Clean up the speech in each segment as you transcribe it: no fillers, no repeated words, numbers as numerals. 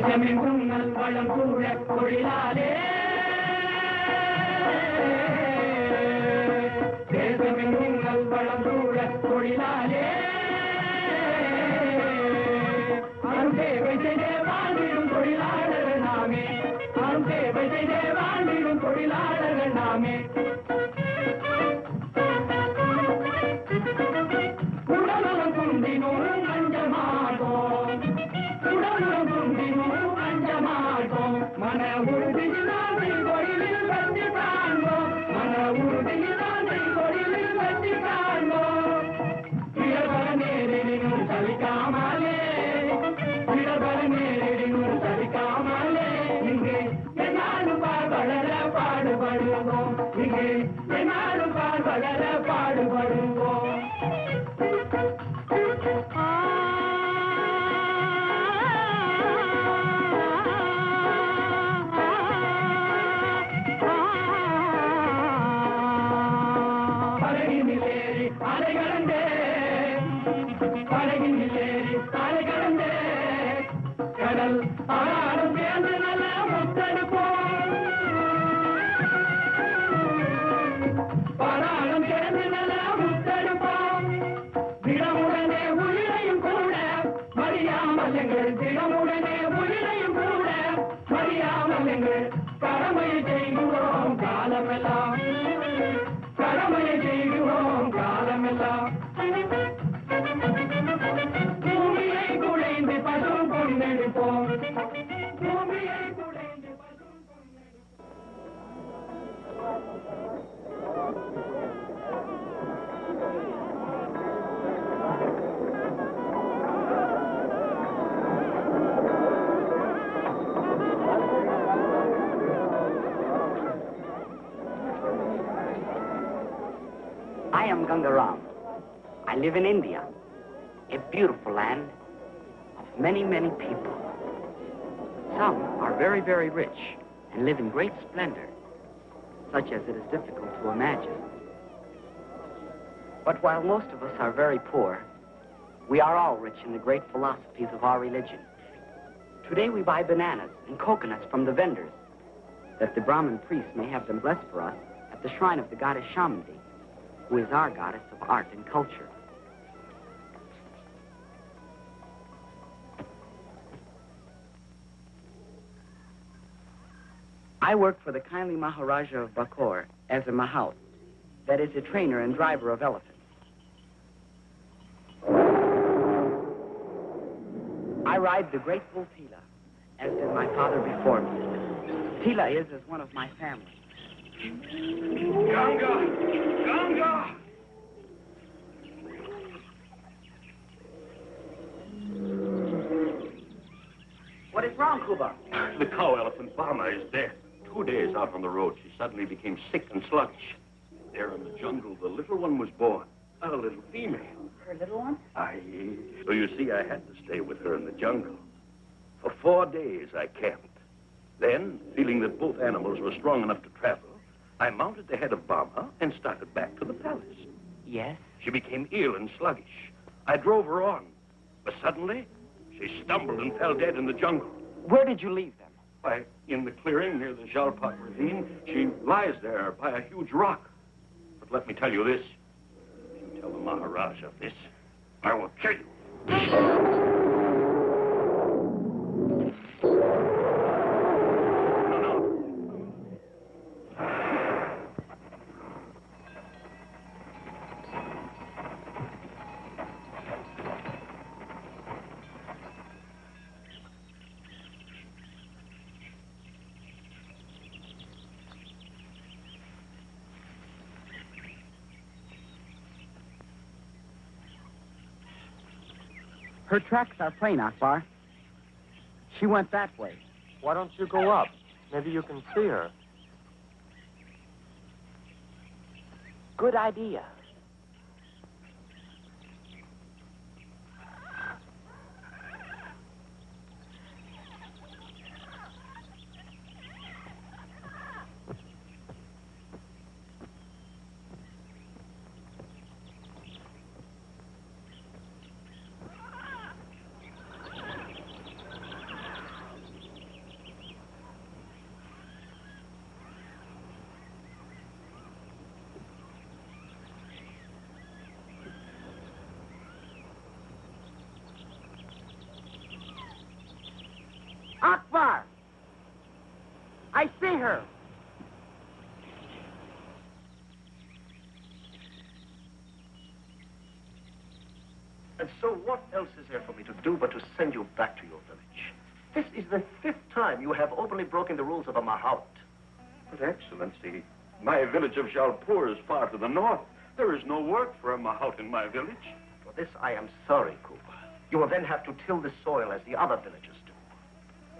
தேசமெங்கும் நல்வளம் கூட தொழிலாளே தேசமெங்கும் நல்வளம் கூட தொழிலாளே அருந்தேவை செய்தே வாழ்ந்திடும் தொழிலாளர்கள் நாமே அருந்தேவை செய்தே வாழ்ந்திடும் தொழிலாளர்கள் நாமே உடலுடன் குந்தினோம் அஞ்சமாட்டோம் உடலுடன் குந்தினோம் அஞ்சமாட்டோம் மன உறுதியினால் தொழிலில் வெற்றி காண்போம் மன உறுதியினால் தொழிலில் வெற்றி காண்போம் இடபல நேரினும் சலிக்காமலே இடபல நேரினும் சலிக்காமலே இங்கே என்னாலும் வளர பாடுபடுவோம் இங்கே என்னாலும் வளர பாடுபடுவோம் கடமையை செய்கிறோம் காலமெல்லாம் கடமையை செய்கிறோம் காலமெல்லாம் பூமியை குழைந்து பசும் கொண்டெடுப்போம் பூமியை குழைந்து பசும் I am Gangaram. I live in India, a beautiful land of many, many people. Some are very, very rich and live in great splendor, such as it is difficult to imagine. But while most of us are very poor, we are all rich in the great philosophies of our religion. Today we buy bananas and coconuts from the vendors, that the Brahmin priests may have them blessed for us at the shrine of the goddess Shamandi, who is our goddess of art and culture. I work for the kindly Maharajah of Bakor as a mahout, that is a trainer and driver of elephants. I ride the great bull Tila, as did my father before me. Tila is as one of my family. Ganga! Ganga! What is wrong, Kuba? The cow elephant Bama is dead. 2 days out on the road, she suddenly became sick and sluggish. There in the jungle, the little one was born. A little female. Her little one? Aye. So you see, I had to stay with her in the jungle. For 4 days, I camped. Then, feeling that both animals were strong enough to travel, I mounted the head of Bama and started back to the palace. Yes? She became ill and sluggish. I drove her on, but suddenly, she stumbled and fell dead in the jungle. Where did you leave them? Why, in the clearing near the Jalpak ravine, she lies there by a huge rock. But let me tell you this. If you tell the Maharajah of this, I will kill you. Her tracks are plain, Akbar. She went that way. Why don't you go up? Maybe you can see her. Good idea. Akbar! I see her. And so what else is there for me to do but to send you back to your village? This is the 5th time you have openly broken the rules of a Mahout. But, Excellency, my village of Jalpur is far to the north. There is no work for a Mahout in my village. For this I am sorry, Cooper. You will then have to till the soil as the other villagers do.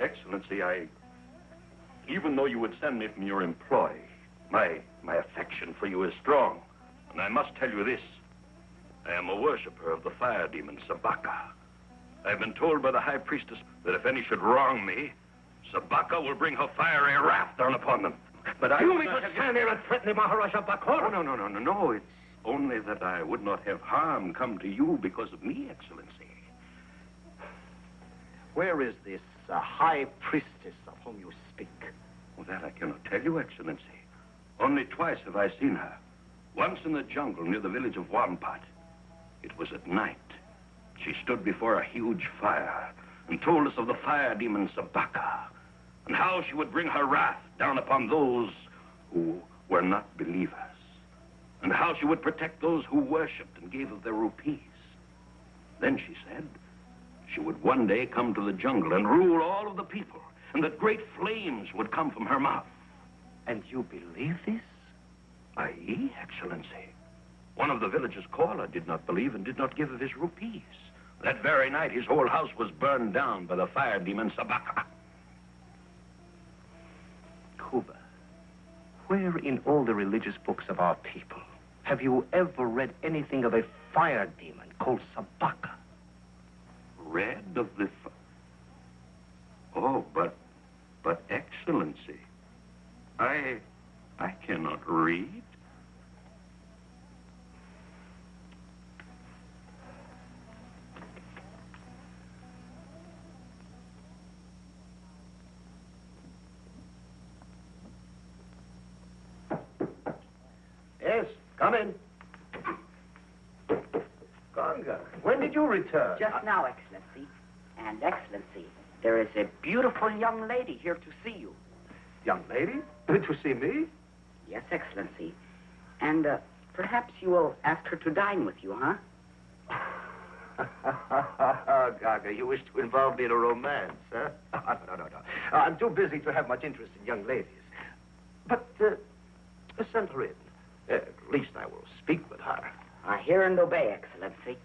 Excellency, even though you would send me from your employ, my affection for you is strong. And I must tell you this. I am a worshiper of the fire demon, Sabaka. I've been told by the high priestess that if any should wrong me, Sabaka will bring her fiery wrath down upon them. But I... You mean to stand there and threaten the Maharaja Bakor? Oh, no. It's only that I would not have harm come to you because of me, Excellency. Where is this high priestess of whom you speak? Well, that I cannot tell you, Excellency. Only twice have I seen her. Once in the jungle near the village of Wampat. It was at night. She stood before a huge fire and told us of the fire demon Sabaka and how she would bring her wrath down upon those who were not believers and how she would protect those who worshipped and gave of their rupees. Then she said she would one day come to the jungle and rule all of the people and that great flames would come from her mouth. And you believe this? Aye, Excellency. One of the villagers' caller did not believe and did not give of his rupees. That very night, his whole house was burned down by the fire demon Sabaka. Kuba, where in all the religious books of our people have you ever read anything of a fire demon called Sabaka? Read of the... Oh, but Excellency, I cannot read. Yes, come in. Ganga, when did you return? Just now, Excellency. And, Excellency, there is a beautiful young lady here to see you. Young lady? To see me? Yes, Excellency. And perhaps you will ask her to dine with you, huh? Gaga, you wish to involve me in a romance, huh? No. I'm too busy to have much interest in young ladies. But, send her in. At least I will speak with her. I hear and obey, Excellency.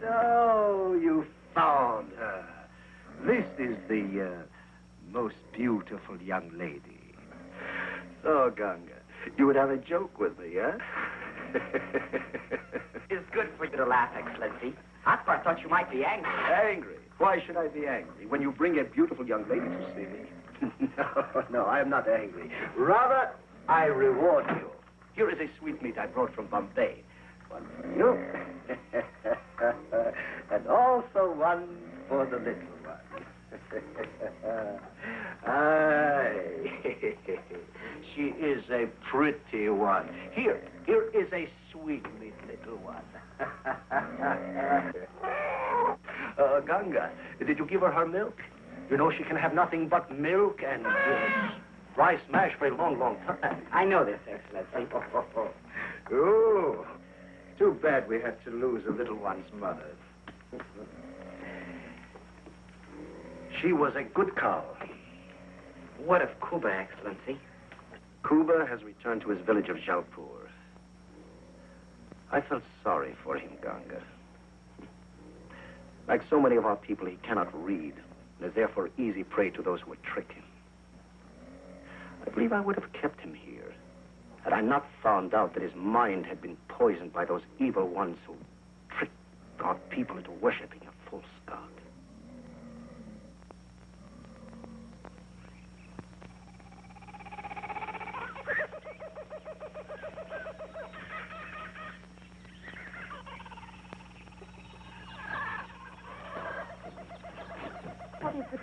So, you found her. This is the most beautiful young lady. So, Ganga, you would have a joke with me, huh? It's good for you to laugh, Excellency. Akbar thought you might be angry. Angry? Why should I be angry when you bring a beautiful young lady to see me? No, I am not angry. Rather, I reward you. Here is a sweetmeat I brought from Bombay. One for you. And also one for the little one. Aye. She is a pretty one. Here is a sweetmeat little one. Ganga, did you give her milk? You know she can have nothing but milk and rice mash for a long, long time. I know this, Excellency. Oh, too bad we had to lose the little one's mother. She was a good cow. What of Kuba, Excellency? Kuba has returned to his village of Jalpur. I felt sorry for him, Ganga. Like so many of our people, he cannot read, and is therefore easy prey to those who would trick him. I believe I would have kept him here had I not found out that his mind had been poisoned by those evil ones who tricked our people into worshipping a false god.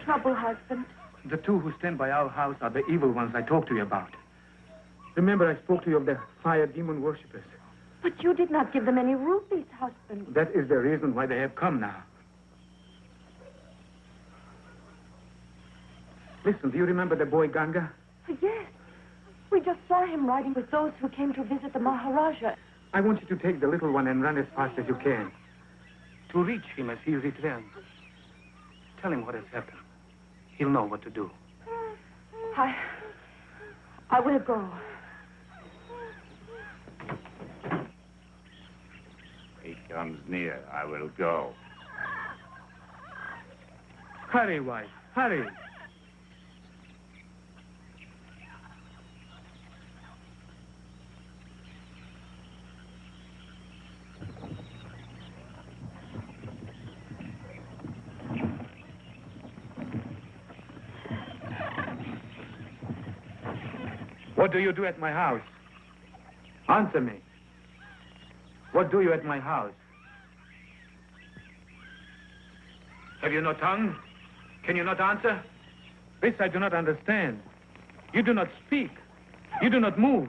trouble, husband? The two who stand by our house are the evil ones I talked to you about. Remember, I spoke to you of the fire demon worshippers. But you did not give them any rupees, husband. That is the reason why they have come now. Listen, do you remember the boy Ganga? Yes. We just saw him riding with those who came to visit the Maharajah. I want you to take the little one and run as fast as you can. To reach him as he returns. Tell him what has happened. He'll know what to do. I will go. He comes near. I will go. Hurry, wife. Hurry. What do you do at my house? Answer me. What do you at my house? Have you no tongue? Can you not answer? This I do not understand. You do not speak. You do not move.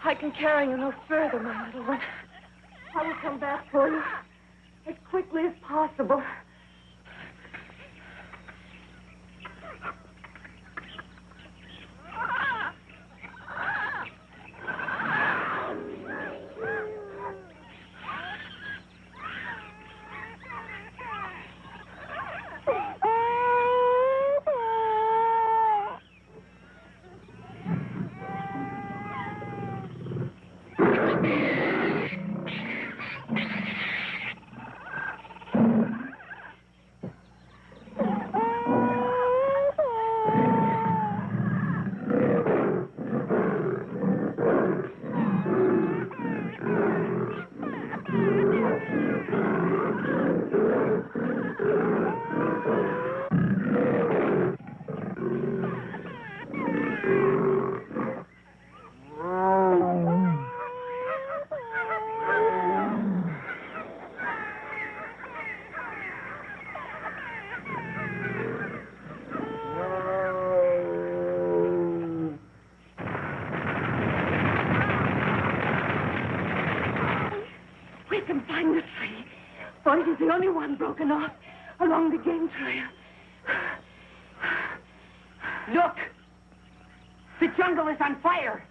I can carry you no further, my little one. I will come back for you as quickly as possible. For it is the only one broken off along the game trail. Look! The jungle is on fire!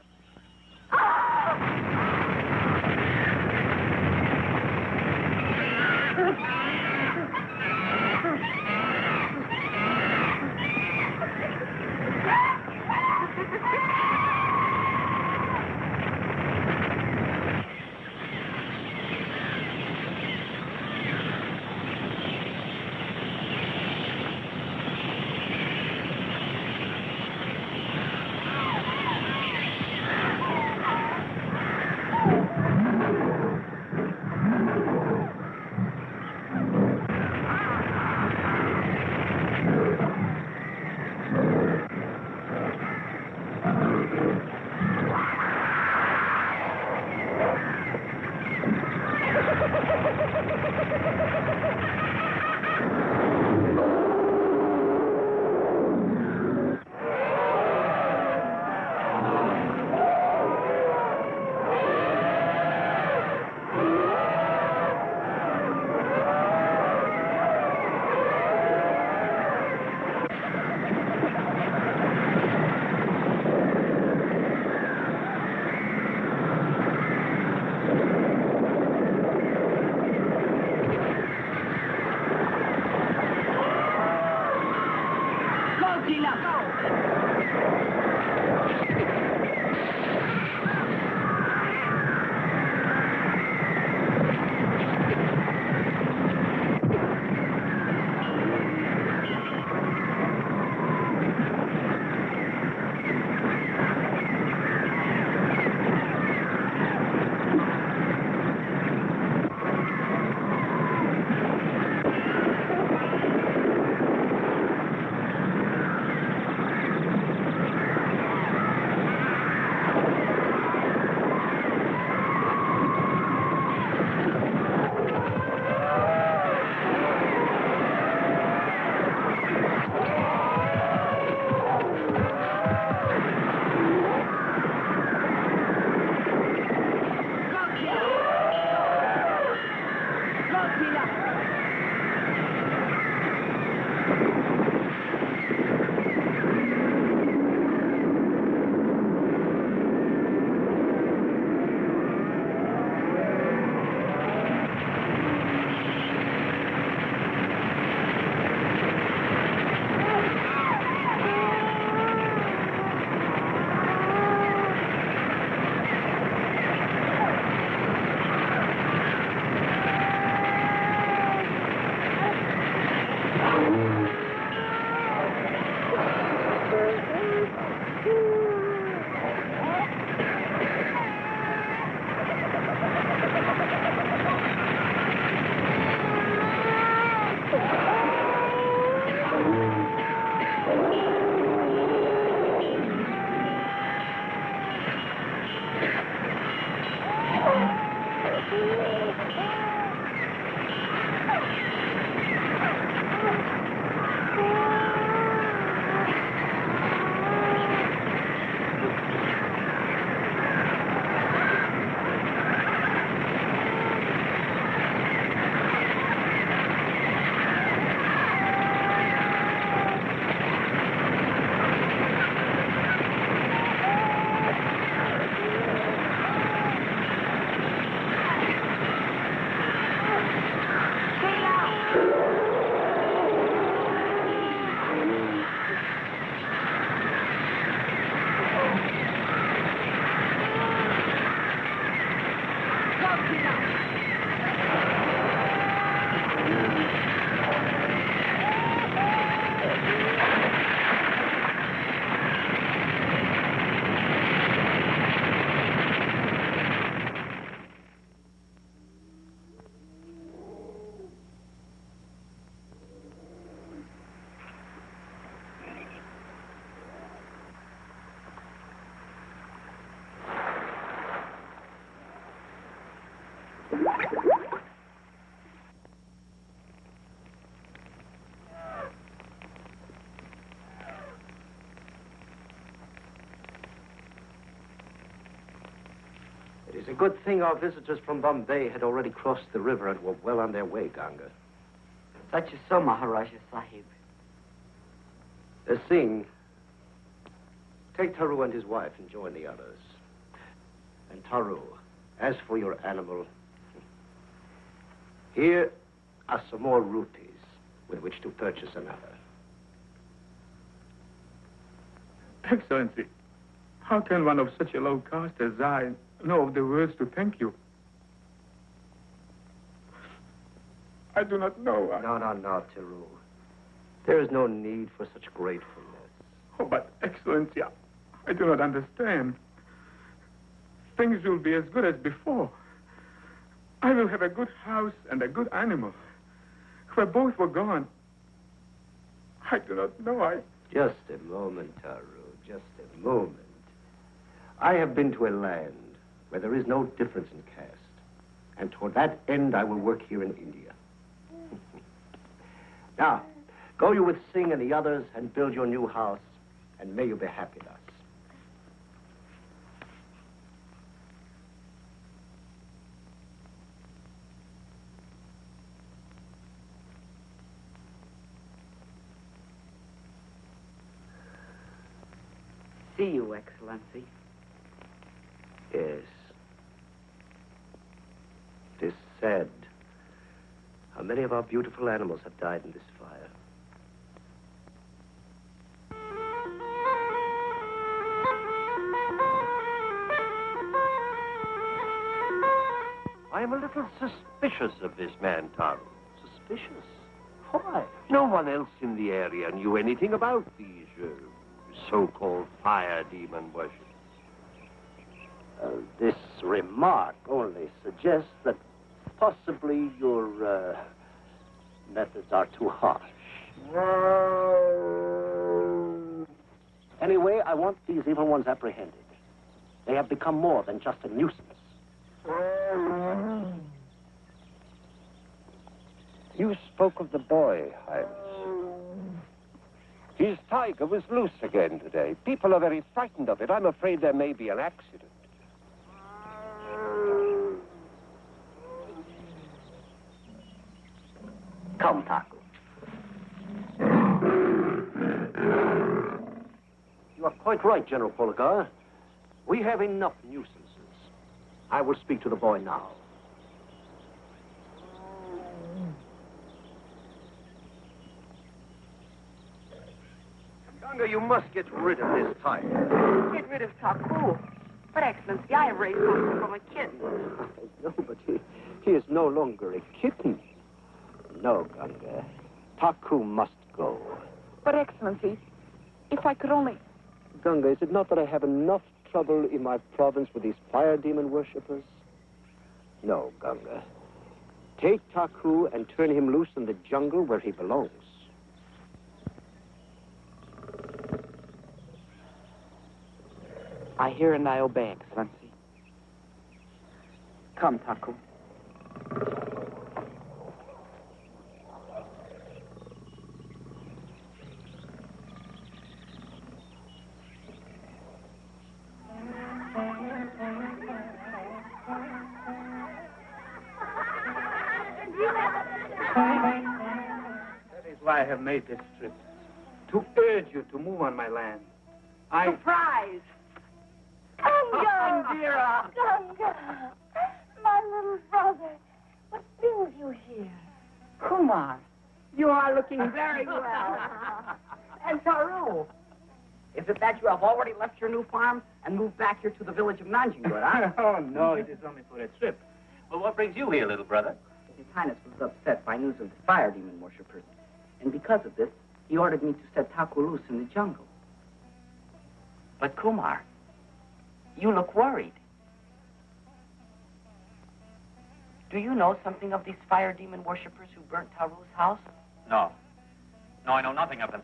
It is a good thing our visitors from Bombay had already crossed the river and were well on their way, Ganga. Such is so, Maharajah Sahib. Singh, take Taru and his wife and join the others. And Taru, as for your animal, here are some more rupees with which to purchase another. Excellency, how can one of such a low caste as I know of the words to thank you? I do not know. No, Taru. There is no need for such gratefulness. Oh, but Excellency, I do not understand. Things will be as good as before. I will have a good house and a good animal. Where both were gone, I do not know. Just a moment, Taru. Just a moment. I have been to a land where there is no difference in caste. And toward that end, I will work here in India. Now, go you with Singh and the others and build your new house, and may you be happy thus. See you, Excellency. Yes. It is sad how many of our beautiful animals have died in this fire. I am a little suspicious of this man, Taru. Suspicious? Why? No one else in the area knew anything about these so-called fire demon worshippers. This remark only suggests that possibly your methods are too harsh. Anyway, I want these evil ones apprehended. They have become more than just a nuisance. You spoke of the boy, Highness. His tiger was loose again today. People are very frightened of it. I'm afraid there may be an accident. Come, Taku. You are quite right, General Polgar. We have enough nuisances. I will speak to the boy now. Ganga, you must get rid of this tiger. Get rid of Taku. But, Excellency, I have raised Taku from a kitten. No, but he is no longer a kitten. No, Ganga. Taku must go. But, Excellency, if I could only... Ganga, is it not that I have enough trouble in my province with these fire demon worshippers? No, Ganga. Take Taku and turn him loose in the jungle where he belongs. I hear and I obey, Excellency. Come, Taku. That is why I have made this trip. To urge you to move on my land. Surprise! Ganga! Ganga! My little brother. What brings you here? Kumar, you are looking very well. And Taru, is it that you have already left your new farm and moved back here to the village of Nanjingud, huh? Oh, no, it is only for a trip. Well, what brings you here, little brother? His Highness was upset by news of the fire demon worshippers. And because of this, he ordered me to set Taku loose in the jungle. But Kumar, you look worried. Do you know something of these fire demon worshippers who burnt Taru's house? No. No, I know nothing of them.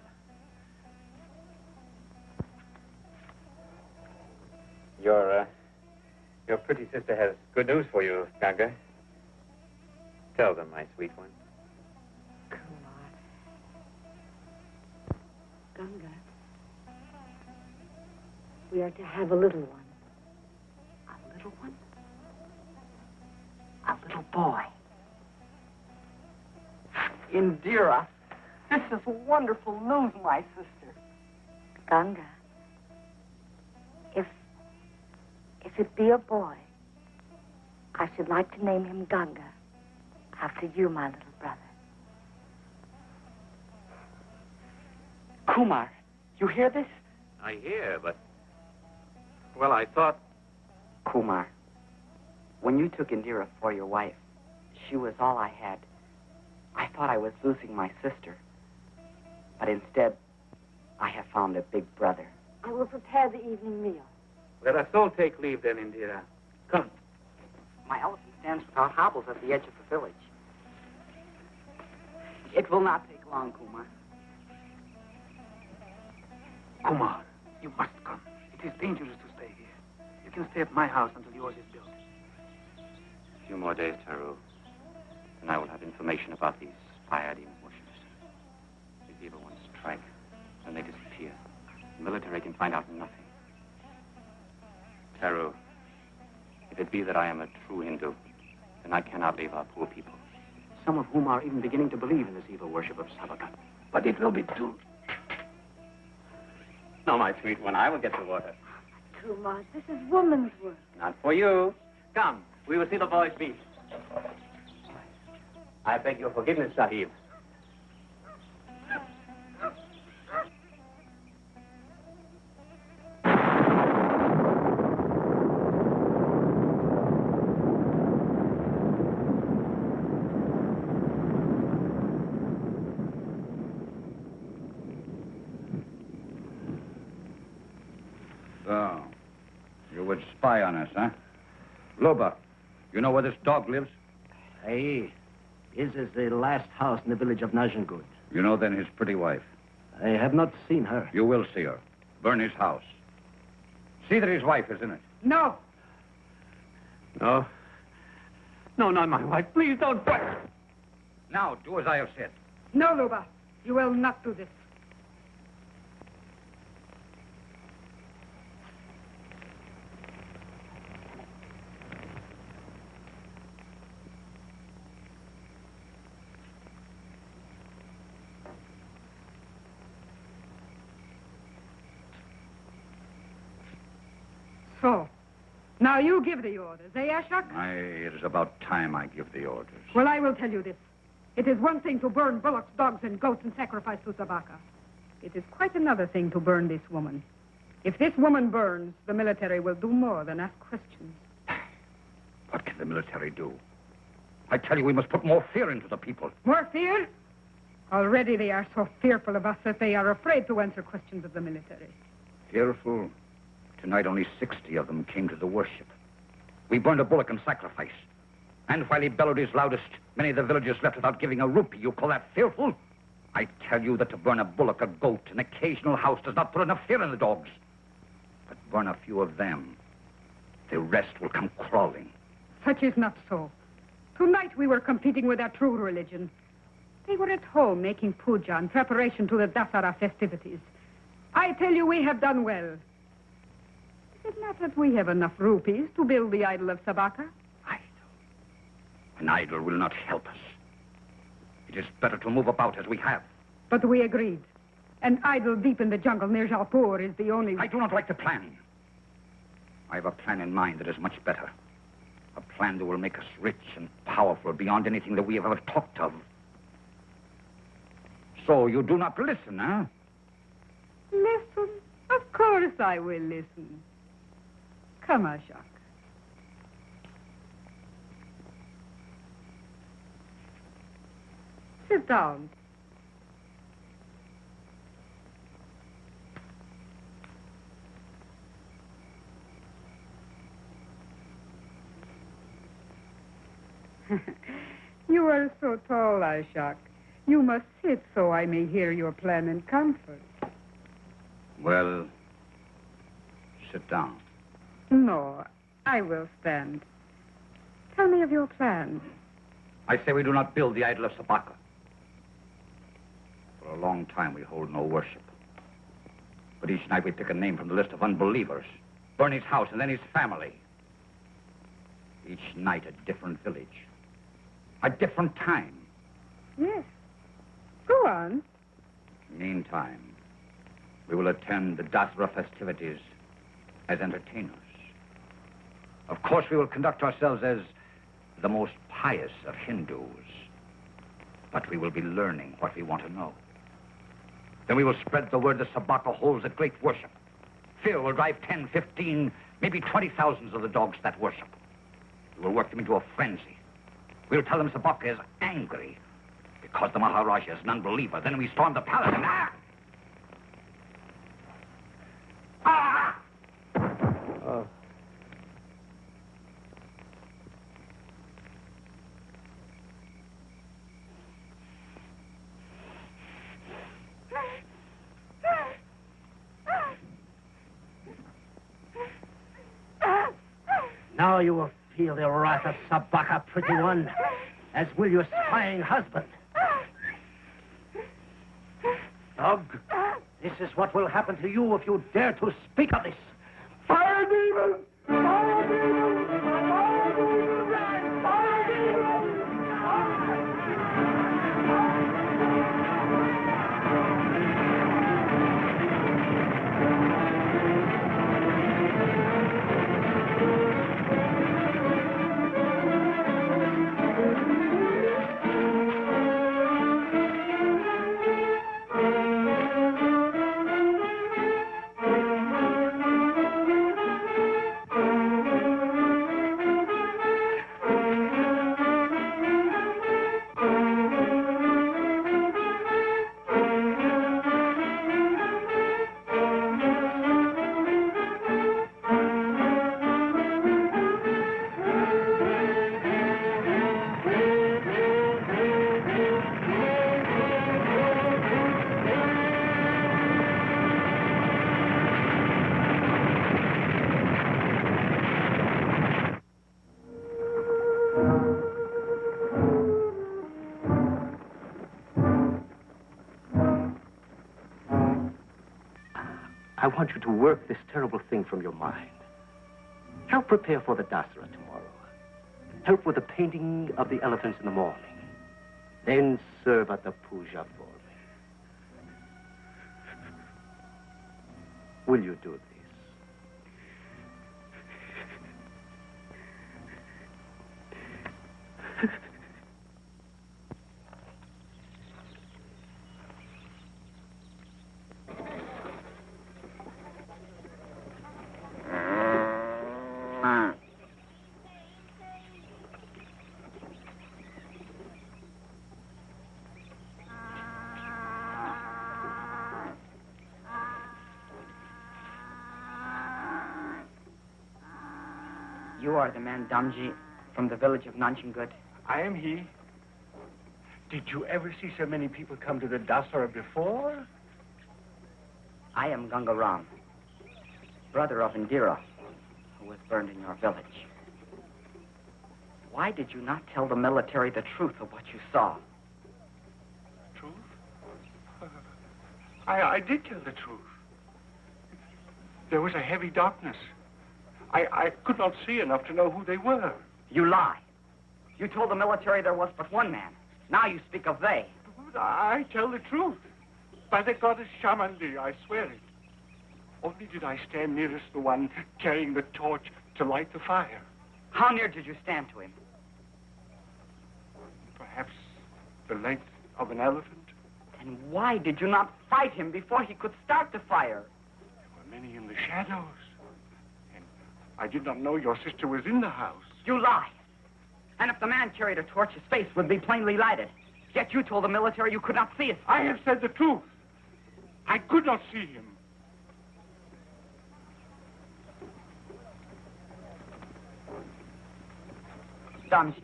Your pretty sister has good news for you, Ganga. Tell them, my sweet one. Kumar. Ganga. We are to have a little one. A little one? A little boy. Indira, this is wonderful news, my sister. Ganga. If it be a boy, I should like to name him Ganga, after you, my little brother. Kumar, you hear this? I hear, but... Well, I thought... Kumar, when you took Indira for your wife, she was all I had. I thought I was losing my sister. But instead, I have found a big brother. I will prepare the evening meal. Let us all take leave then, Indira. Come. My elephant stands without hobbles at the edge of the village. It will not take long, Kumar. Kumar, you must come. It is dangerous to stay here. You can stay at my house until yours is built. A few more days, Taru. Then I will have information about these fire demon worshippers. These evil ones strike, then they disappear. The military can find out nothing. Taru, if it be that I am a true Hindu, then I cannot leave our poor people. Some of whom are even beginning to believe in this evil worship of Sabaka. But it will be too... No, my sweet one, I will get the water. Kumar, this is woman's work. Not for you. Come, we will see the boys beat. I beg your forgiveness, Sahib. So, you would spy on us, huh? Loba, you know where this dog lives? Aye. This is the last house in the village of Najangud. You know then his pretty wife. I have not seen her. You will see her. Burn his house. See that his wife is in it. No. No. No, not my wife. Please don't. Now, do as I have said. No, Luba. You will not do this. So, now you give the orders, eh, Ashok? It is about time I give the orders. Well, I will tell you this. It is one thing to burn bullocks, dogs, and goats and sacrifice to Sabaka. It is quite another thing to burn this woman. If this woman burns, the military will do more than ask questions. What can the military do? I tell you, we must put more fear into the people. More fear? Already they are so fearful of us that they are afraid to answer questions of the military. Fearful? Tonight, only 60 of them came to the worship. We burned a bullock in sacrifice. And while he bellowed his loudest, many of the villagers left without giving a rupee. You call that fearful? I tell you that to burn a bullock, a goat, an occasional house does not put enough fear in the dogs. But burn a few of them, the rest will come crawling. Such is not so. Tonight we were competing with our true religion. They were at home making puja in preparation to the Dasara festivities. I tell you, we have done well. Is it not that we have enough rupees to build the idol of Sabaka? Idol? An idol will not help us. It It is better to move about as we have. But we agreed. An idol deep in the jungle near Jalpur is the only... I do not like the plan. I have a plan in mind that is much better. A plan that will make us rich and powerful beyond anything that we have ever talked of. So you do not listen, huh? Listen? Of course I will listen. Come, Ashok. Sit down. You are so tall, Ashok. You must sit so I may hear your plan in comfort. Well, sit down. No, I will stand. Tell me of your plan. I say we do not build the idol of Sabaka. For a long time, we hold no worship. But each night we pick a name from the list of unbelievers, burn his house and then his family. Each night a different village, a different time. Yes. Go on. Meantime, we will attend the Dasara festivities as entertainers. Of course, we will conduct ourselves as the most pious of Hindus. But we will be learning what we want to know. Then we will spread the word that Sabaka holds a great worship. Fear will drive 10, 15, maybe 20,000 of the dogs that worship. We will work them into a frenzy. We'll tell them Sabaka is angry because the Maharajah is an unbeliever. Then we storm the palace and... Now you will feel the wrath of Sabaka, pretty one, as will your spying husband. Dog, this is what will happen to you if you dare to speak of this. Fire demon! Fire demon! Fire demon! Fire demon! I want you to work this terrible thing from your mind. Help prepare for the Dasara tomorrow. Help with the painting of the elephants in the morning. Then serve at the puja for me. Will you do this? You are the man Damji from the village of Nanjangud. I am he. Did you ever see so many people come to the Dasara before? I am Gangaram, brother of Indira, who was burned in your village. Why did you not tell the military the truth of what you saw? Truth? I did tell the truth. There was a heavy darkness. I could not see enough to know who they were. You lie. You told the military there was but one man, Now you speak of they. I tell the truth. By the goddess Shamandi, I swear it. Only did I stand nearest the one carrying the torch to light the fire. How near did you stand to him? Perhaps the length of an elephant. And why did you not fight him before he could start the fire? There were many in the shadows. And I did not know your sister was in the house. You lie. And if the man carried a torch, his face would be plainly lighted. Yet you told the military you could not see it. I have said the truth. I could not see him. Damji,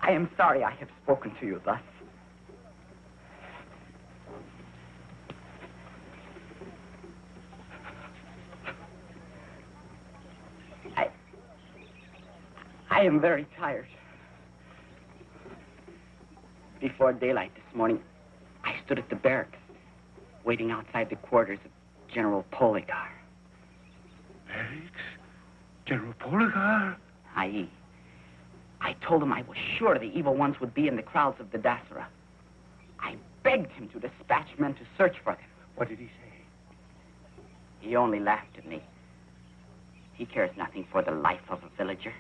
I am sorry I have spoken to you thus. I am very tired. Before daylight this morning, I stood at the barracks, waiting outside the quarters of General Poligar. Barracks? General Poligar? I told him I was sure the evil ones would be in the crowds of the Dasara. I begged him to dispatch men to search for them. What did he say? He only laughed at me. He cares nothing for the life of a villager.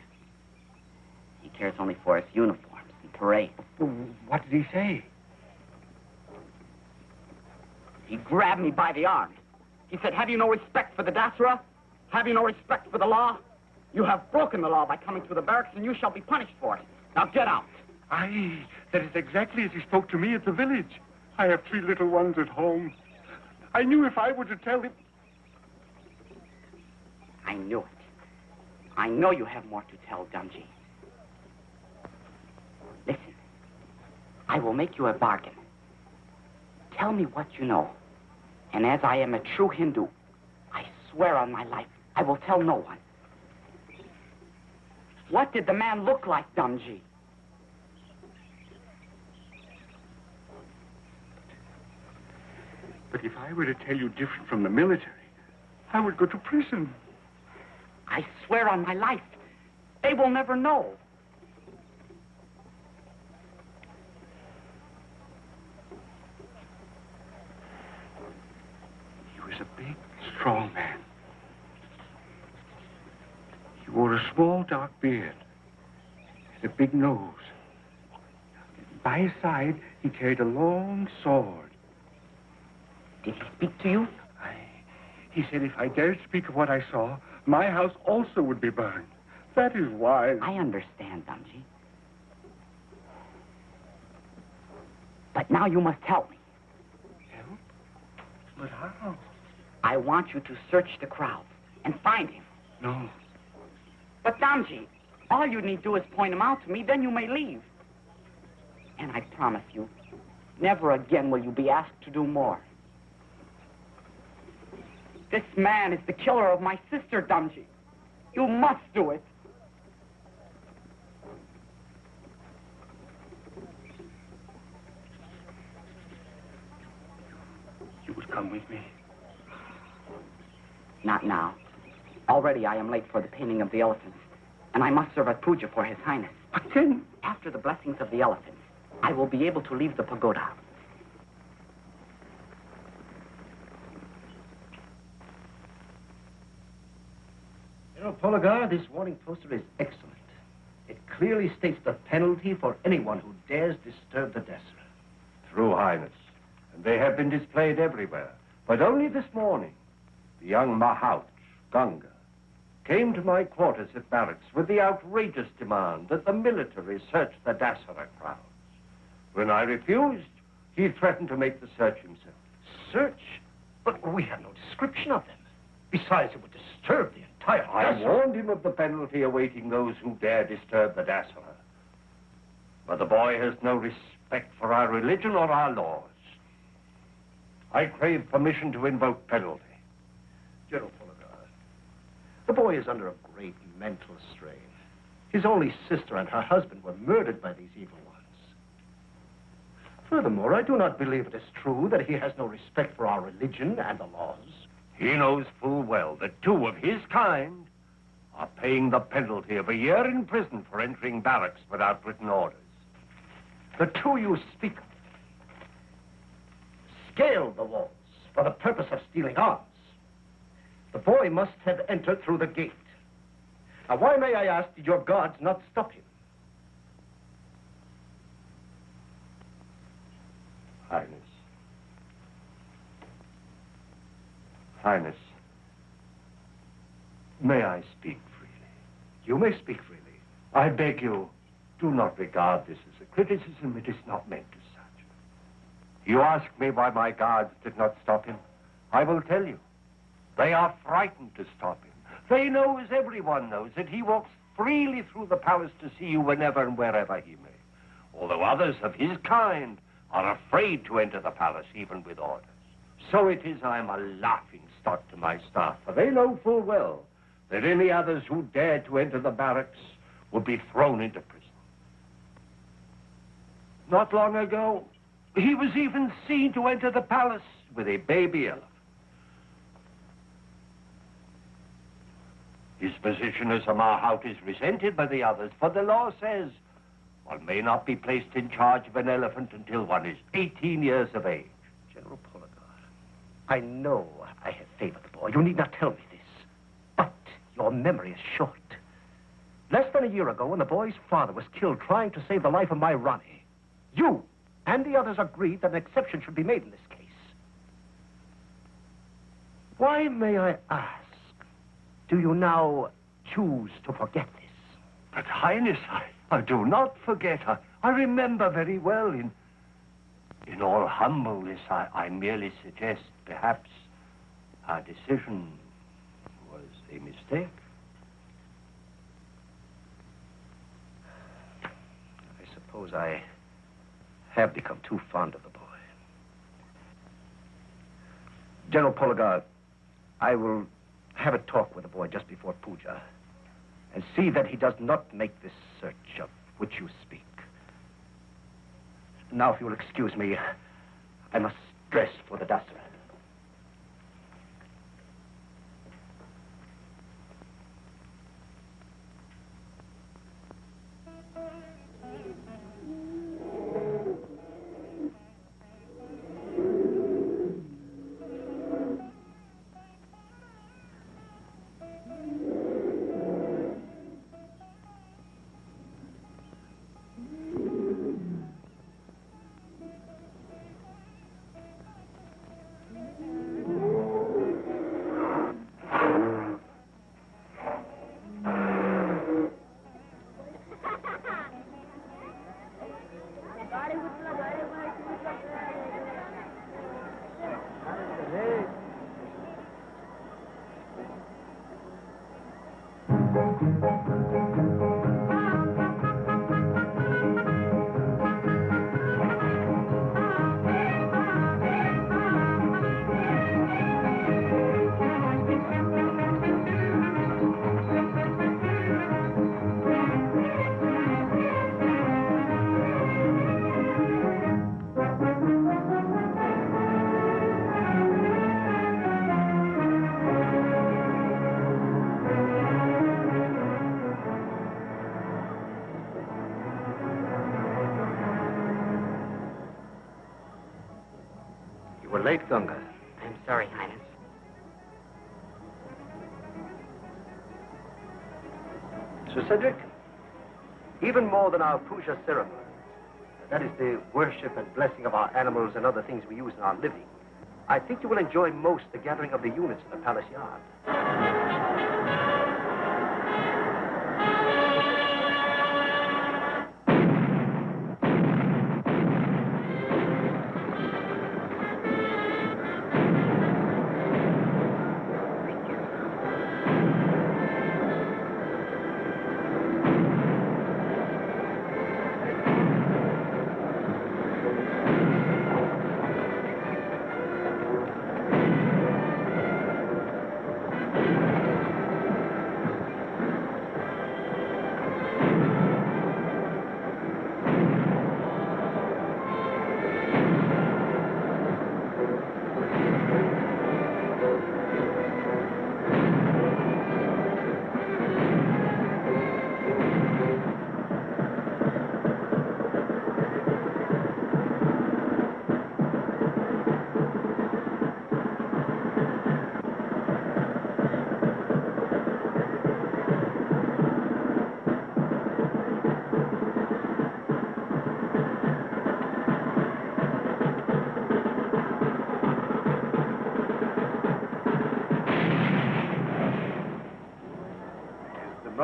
He cares only for his uniforms and parades. What did he say? He grabbed me by the arm. He said, have you no respect for the Dasara? Have you no respect for the law? You have broken the law by coming to the barracks, and you shall be punished for it. Now get out. Aye, that is exactly as he spoke to me at the village. I have 3 little ones at home. I knew if I were to tell him... I knew it. I know you have more to tell, Damji. Listen, I will make you a bargain. Tell me what you know. And as I am a true Hindu, I swear on my life, I will tell no one. What did the man look like, Damji? But if I were to tell you different from the military, I would go to prison. I swear on my life, they will never know. He was a big, strong man. He wore a small, dark beard and a big nose. By his side, he carried a long sword. Did he speak to you? He said if I dared speak of what I saw, my house also would be burned. That is why... I understand, Damji. But now you must help me. Help? But how? I want you to search the crowds and find him. No. But, Damji, all you need do is point him out to me, then you may leave. And I promise you, never again will you be asked to do more. This man is the killer of my sister, Damji. You must do it. You would come with me? Not now. Already I am late for the painting of the elephants, and I must serve a puja for His Highness. But then... After the blessings of the elephants, I will be able to leave the pagoda. General Poligar, this warning poster is excellent. It clearly states the penalty for anyone who dares disturb the Dasara. True, Highness. And they have been displayed everywhere. But only this morning, the young Maharajah, Ganga, came to my quarters at barracks with the outrageous demand that the military search the Dasara crowds. When I refused, he threatened to make the search himself. Search? But we have no description of them. Besides, it would disturb the entire I Dasara. warned him of the penalty awaiting those who dare disturb the Dasara. But the boy has no respect for our religion or our laws. I crave permission to invoke penalty. General Poligar, the boy is under a great mental strain. His only sister and her husband were murdered by these evil ones. Furthermore, I do not believe it is true that he has no respect for our religion and the laws. He knows full well that 2 of his kind are paying the penalty of a year in prison for entering barracks without written orders. The two you speak of scaled the walls for the purpose of stealing arms. The boy must have entered through the gate. Now, why, may I ask, did your guards not stop him? Highness, may I speak freely? You may speak freely. I beg you, do not regard this as a criticism. It is not meant as such. You ask me why my guards did not stop him. I will tell you. They are frightened to stop him. They know, as everyone knows, that he walks freely through the palace to see you whenever and wherever he may. Although others of his kind are afraid to enter the palace, even with orders. So it is I am a laughing stock to my staff, for they know full well that any others who dared to enter the barracks would be thrown into prison. Not long ago, he was even seen to enter the palace with a baby elephant. His position as a Maharajah is resented by the others, for the law says one may not be placed in charge of an elephant until one is 18 years of age. General Polgar, I know I have favored the boy. You need not tell me this. But your memory is short. Less than a year ago, when the boy's father was killed trying to save the life of my Ronnie, you and the others agreed that an exception should be made in this case. Why, may I ask, do you now choose to forget this? But, Highness, I do not forget. I remember very well. In all humbleness, I merely suggest perhaps our decision was a mistake. I suppose I have become too fond of the boy. General Polgar, I will have a talk with the boy just before puja and see that he does not make this search of which you speak. Now, if you will excuse me, I must dress for the Dasara. We're late, Ganga. I'm sorry, Highness. Sir Cedric, even more than our puja ceremony, that is the worship and blessing of our animals and other things we use in our living, I think you will enjoy most the gathering of the units in the palace yard.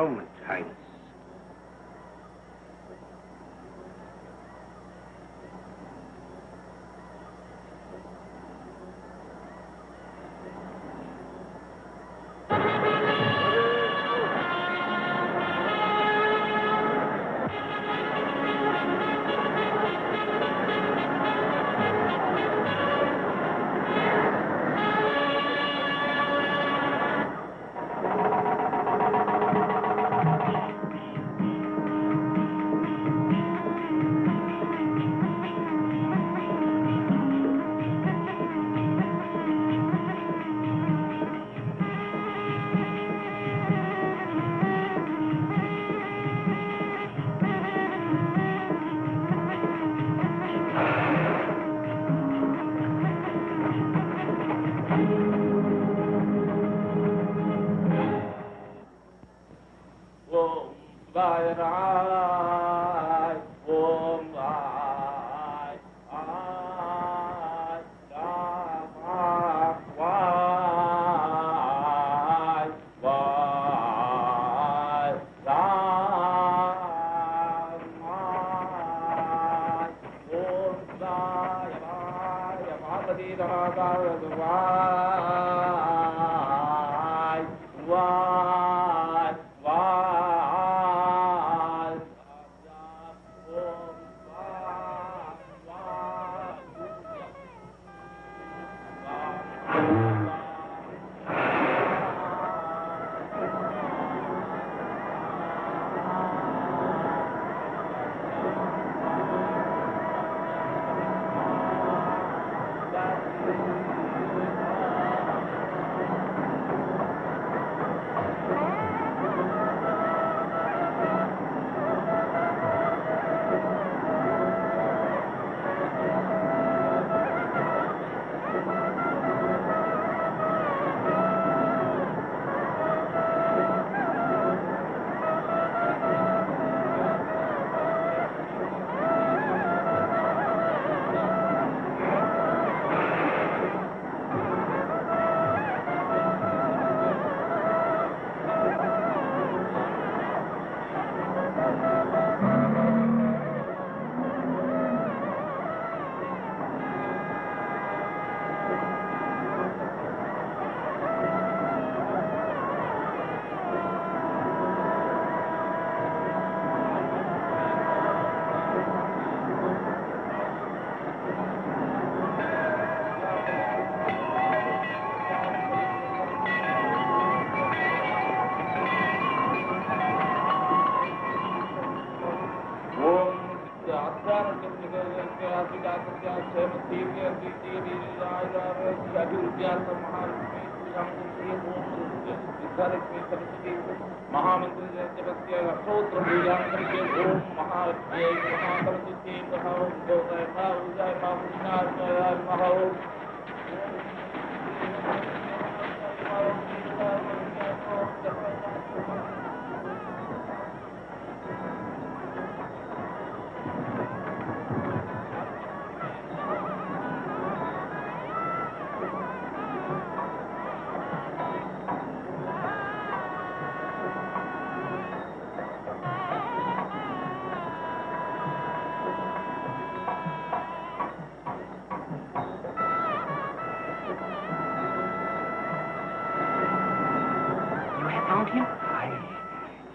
moment, Highness.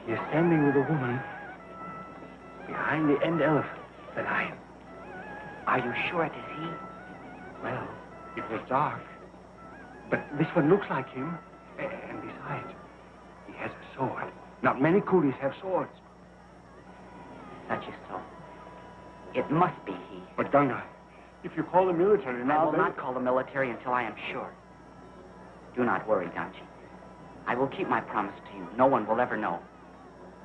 He is standing with a woman behind the end elephant, the lion. Are you sure it is he? Well, it was dark, but this one looks like him. And besides, he has a sword. Not many coolies have swords. Such is so. It must be he. But Ganga, if you call the military now, I will not call the military until I am sure. Do not worry, Ganji. I will keep my promise to you. No one will ever know.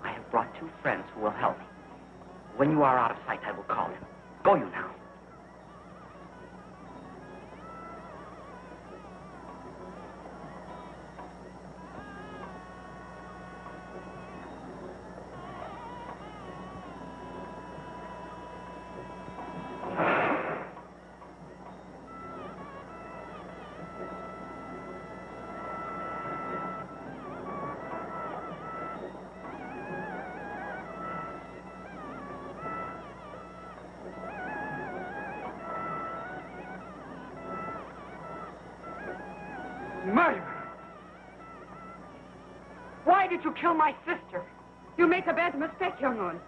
I have brought 2 friends who will help me. When you are out of sight, I will call them. Go you now. Murderer! Why did you kill my sister? You make a bad mistake, young one.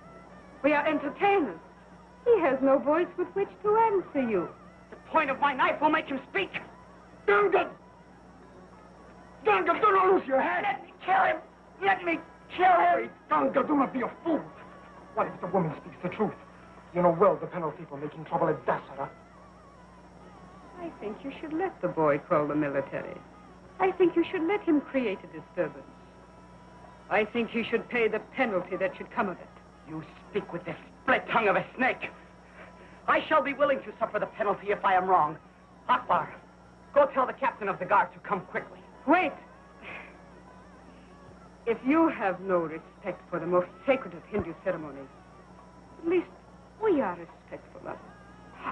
We are entertainers. He has no voice with which to answer you. The point of my knife will make him speak. Gunga! Gunga, do not lose your head! Let me kill him! Let me kill him! Wait, Gunga, do not be a fool. What if the woman speaks the truth? You know well the penalty for making trouble at Dasara. I think you should let the boy call the military. I think you should let him create a disturbance. I think he should pay the penalty that should come of it. You speak with the split tongue of a snake. I shall be willing to suffer the penalty if I am wrong. Akbar, go tell the captain of the guard to come quickly. Wait. If you have no respect for the most sacred of Hindu ceremonies, at least we are respectful of it.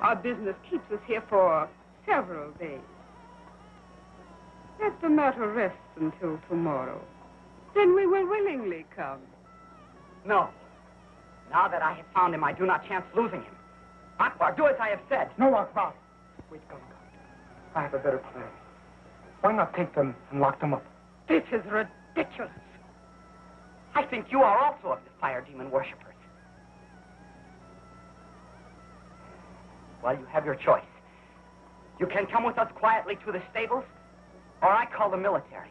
Our business keeps us here for several days. Let the matter rest until tomorrow. Then we will willingly come. No. Now that I have found him, I do not chance losing him. Akbar, do as I have said. No, Akbar. Wait, Gunga. I have a better plan. Why not take them and lock them up? This is ridiculous. I think you are also of the fire demon worshippers. Well, you have your choice. You can come with us quietly to the stables, or I call the military.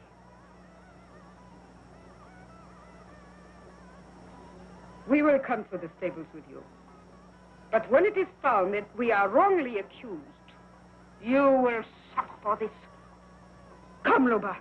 We will come to the stables with you. But when it is found that we are wrongly accused, you will suffer for this. Come, Luba.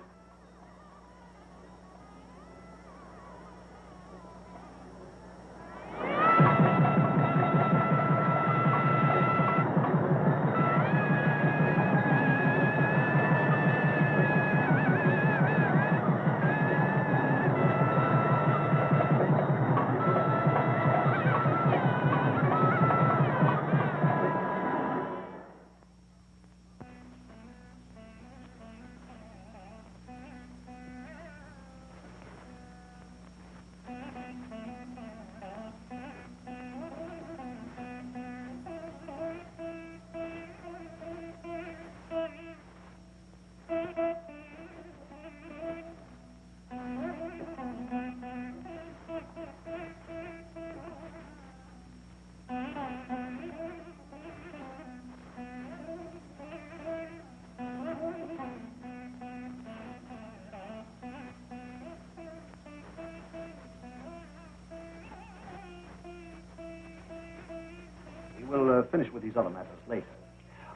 We'll finish with these other matters later.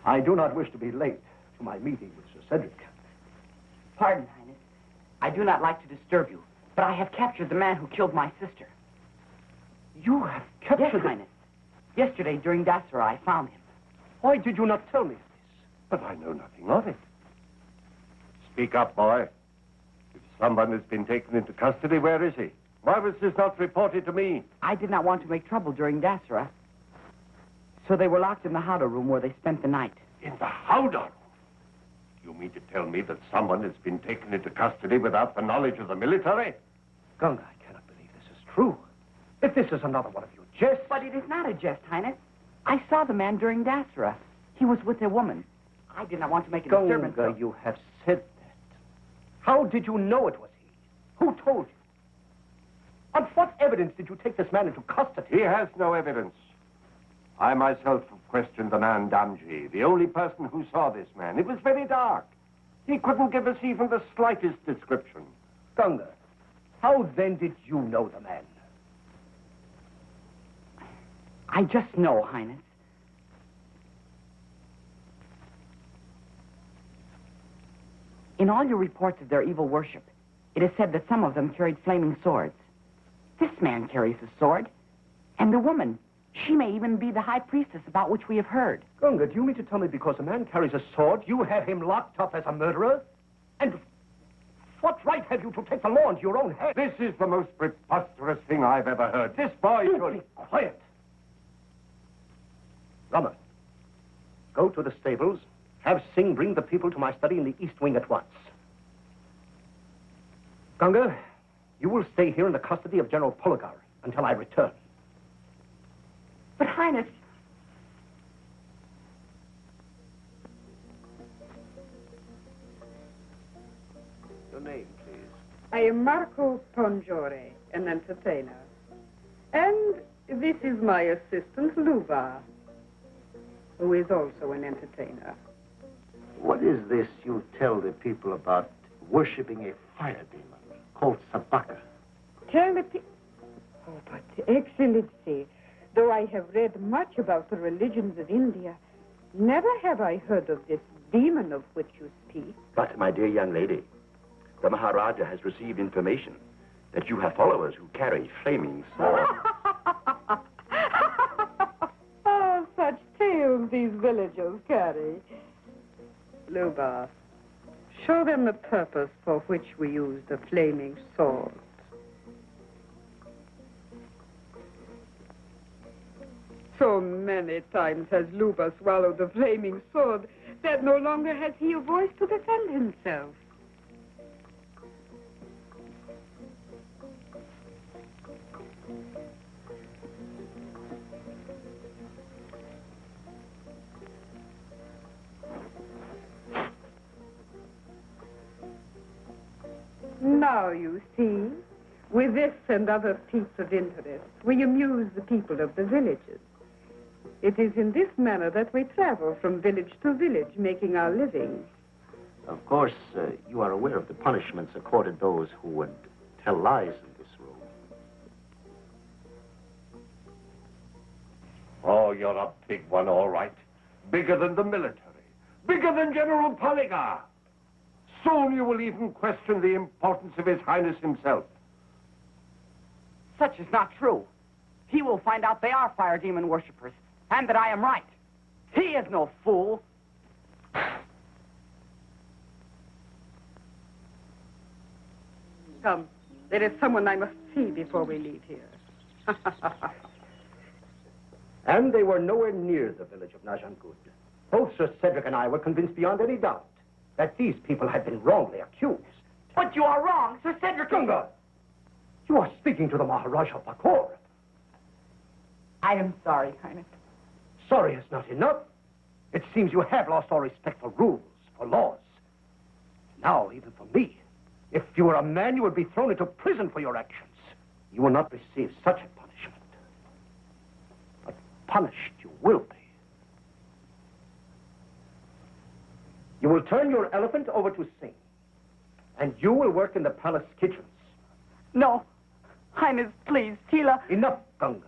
I do not wish to be late to my meeting with Sir Cedric. Pardon, Highness. I do not like to disturb you, but I have captured the man who killed my sister. You have captured Yes, Highness. Yesterday, during Dasara, I found him. Why did you not tell me of this? But I know nothing of it. Speak up, boy. If someone has been taken into custody, where is he? Why was this not reported to me? I did not want to make trouble during Dasara, so they were locked in the Howdah room where they spent the night. In the Howdah room? You mean to tell me that someone has been taken into custody without the knowledge of the military? Gunga, I cannot believe this is true. If this is another one of your jests... But it is not a jest, Highness. I saw the man during Dasara. He was with a woman. I did not want to make a disturbance. Gunga, you have said that. How did you know it was he? Who told you? On what evidence did you take this man into custody? He has no evidence. I myself have questioned the man Damji, the only person who saw this man. It was very dark. He couldn't give us even the slightest description. Gunga, how then did you know the man? I just know, Highness. In all your reports of their evil worship, it is said that some of them carried flaming swords. This man carries a sword, and the woman, she may even be the high priestess about which we have heard. Gunga, do you mean to tell me because a man carries a sword, you have him locked up as a murderer? And what right have you to take the law into your own hands? This is the most preposterous thing I've ever heard. This boy should... Be quiet. Rama, go to the stables. Have Singh bring the people to my study in the East Wing at once. Gunga, you will stay here in the custody of General Pulagar until I return. But, Highness... name, please? I am Marco Pongiore, an entertainer. And this is my assistant, Luba, who is also an entertainer. What is this you tell the people about worshipping a fire demon called Sabaka? Tell the people... Oh, but, Excellency, though I have read much about the religions of India, never have I heard of this demon of which you speak. But, my dear young lady, the Maharajah has received information that you have followers who carry flaming swords. Oh, such tales these villagers carry. Luba, show them the purpose for which we use the flaming sword. So many times has Luba swallowed the flaming sword that no longer has he a voice to defend himself. Now, you see, with this and other feats of interest, we amuse the people of the villages. It is in this manner that we travel from village to village, making our living. Of course, you are aware of the punishments accorded those who would tell lies in this room. Oh, you're a big one, all right. Bigger than the military. Bigger than General Poligar. Soon you will even question the importance of His Highness himself. Such is not true. He will find out they are fire demon worshippers, and that I am right. He is no fool. Come, there is someone I must see before we leave here. And they were nowhere near the village of Najangud. Both Sir Cedric and I were convinced beyond any doubt that these people had been wrongly accused. But you are wrong, Sir Cedric. Gunga, you are speaking to the Maharajah Bakor. I am sorry, Highness. Sorry is not enough. It seems you have lost all respect for rules, for laws. Now, even for me, if you were a man, you would be thrown into prison for your actions. You will not receive such a punishment. But punished you will be. You will turn your elephant over to Singh. And you will work in the palace kitchens. No. Highness, please, Tila. Enough, Gunga.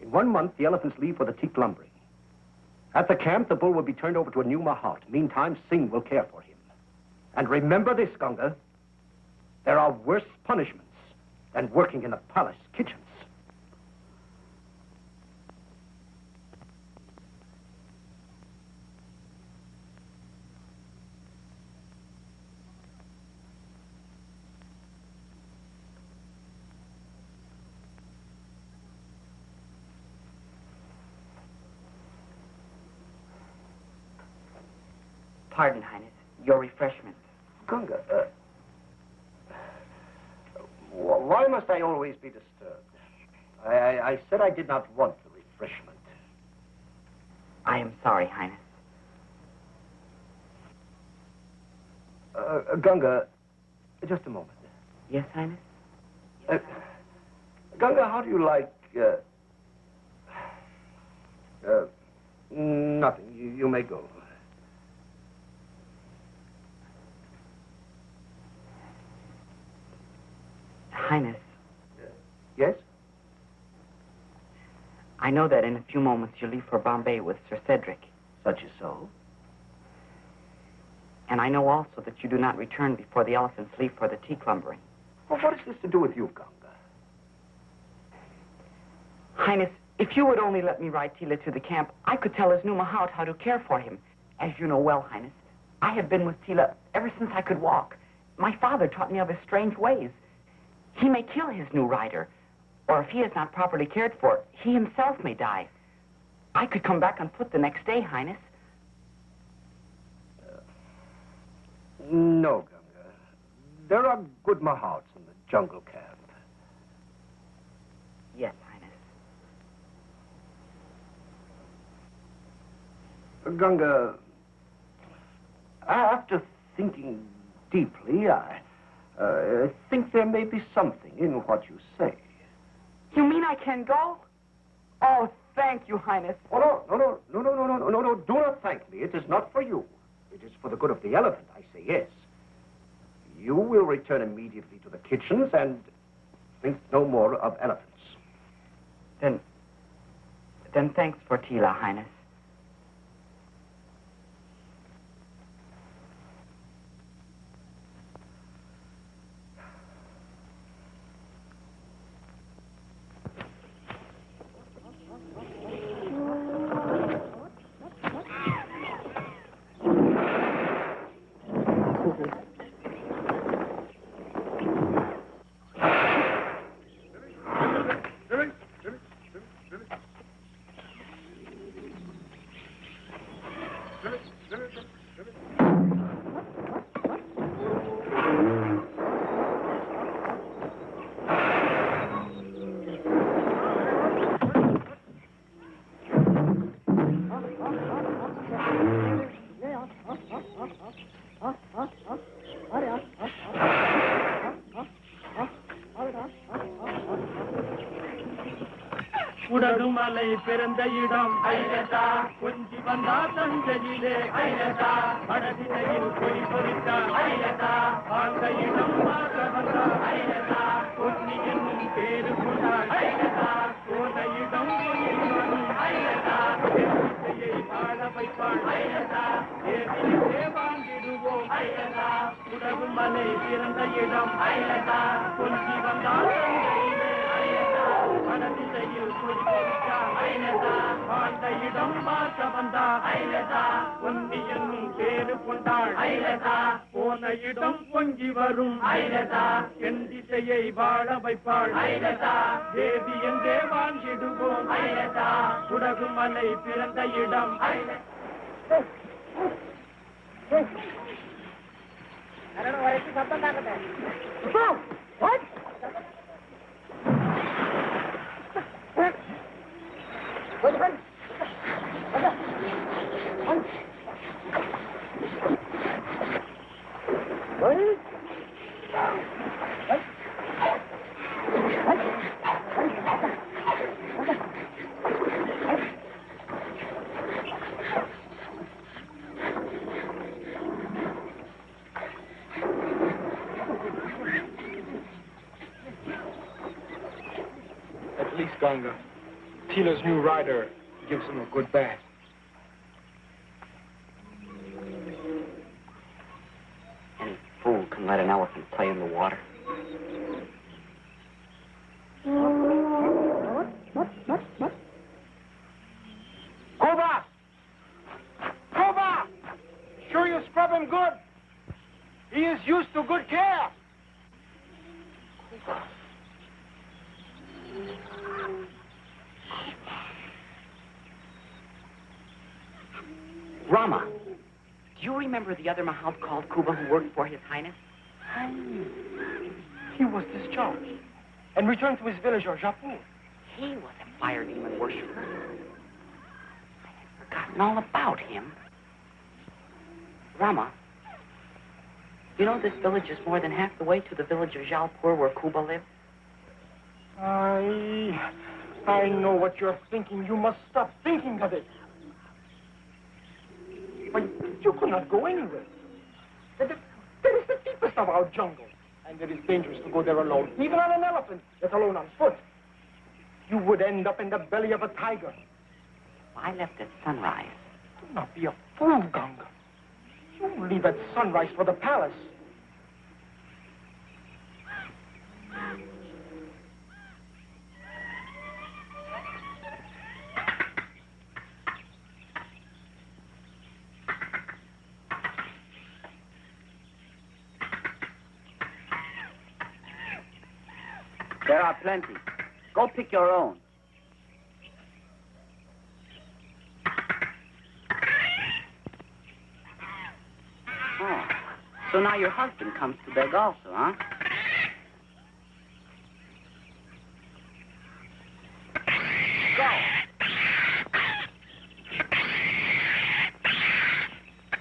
In 1 month, the elephants leave for the teak lumbering. At the camp, the bull will be turned over to a new Mahat. Meantime, Singh will care for him. And remember this, Gunga. There are worse punishments than working in the palace kitchens. Pardon, Highness. Your refreshment. Gunga, why must I always be disturbed? I said I did not want the refreshment. I am sorry, Highness. Gunga, just a moment. Yes, Highness? Gunga, how do you like, nothing. You may go. Highness. Yes? I know that in a few moments you leave for Bombay with Sir Cedric. Such is so. And I know also that you do not return before the elephants leave for the teak lumbering. Well, what has this to do with you, Gunga? Highness, if you would only let me ride Tila to the camp, I could tell his new Mahout how to care for him. As you know well, Highness, I have been with Tila ever since I could walk. My father taught me of his strange ways. He may kill his new rider, or if he is not properly cared for, he himself may die. I could come back on foot the next day, Highness. No, Gunga. There are good Mahouts in the jungle camp. Yes, Highness. Gunga, after thinking deeply, I think there may be something in what you say. You mean I can go? Oh, thank you, Highness. Oh, no, do not thank me. It is not for you. It is for the good of the elephant, I say yes. You will return immediately to the kitchens and think no more of elephants. Then thanks for Tila, Highness. உடகுமலை பிறந்த இடம் ஐலதா கொஞ்சி வந்தா தஞ்சலிலே ஐலதா வடதிசையில் கொடி பொறித்த ஐலதா வாழ்ந்த இடம் பார்க்க வந்தா ஐலதா பொன்னி என்னும் பேரு கொண்டாள் ஐலதா போன இடம் ஐலதா திசையை வாழ வைப்பாள் ஐலதா தேவியே வாழ்ந்திடுவோம் ஐலதா உடகுமலை பிறந்த இடம் ஐலதா கொஞ்சி வந்தா தஞ்சலிலே ஐலதா வடதிசையில் கொடி பொறித்த ஐலதா வாழ்ந்த இடம் பார்க்க வந்தா ஐலதா பொன்னி என்னும் பேரு கொண்டாள் ஐலதா போன இடம் பொங்கி வரும் ஐலதா என் திசையை வாழ வைப்பாள் ஐலதா தேவி என்றே வாழ்ந்திடுவோம் ஐலதா உடகுமலை பிறந்த இடம் What? At least, Ganga, Tila's new rider gives him a good bath. Any fool can let an elephant play in the water. Koba! Koba! Sure you scrub him good? He is used to good care. Rama, do you remember the other Mahout called Kuba who worked for His Highness? He was discharged and returned to his village or Jaipur. He was a fire demon worshiper. I had forgotten all about him. Rama, you know this village is more than half the way to the village of Jaipur where Kuba lived? I know what you're thinking. You must stop thinking of it. But you could not go anywhere. That is the deepest of our jungle. And it is dangerous to go there alone, even on an elephant, let alone on foot. You would end up in the belly of a tiger. I left at sunrise. Do not be a fool, Ganga. You leave at sunrise for the palace. There are plenty. Go pick your own. Oh, so now your husband comes to beg also, huh? Go.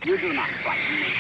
You do not frighten me.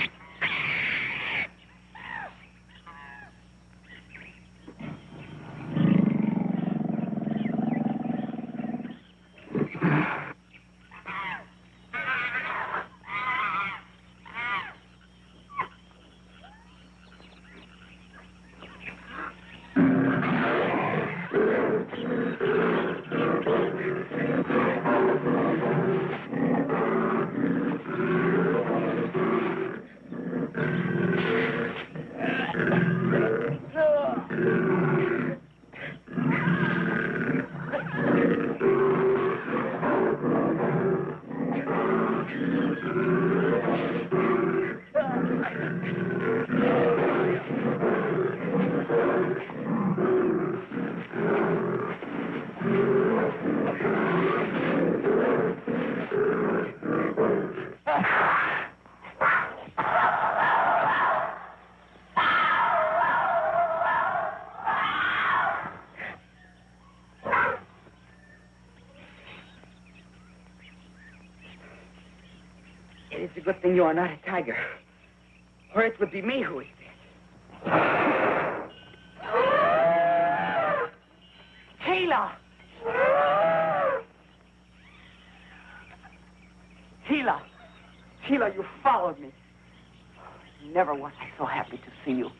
It is a good thing you are not a tiger, or it would be me who is dead. Tila! Tila! Tila, you followed me. Never was I so happy to see you.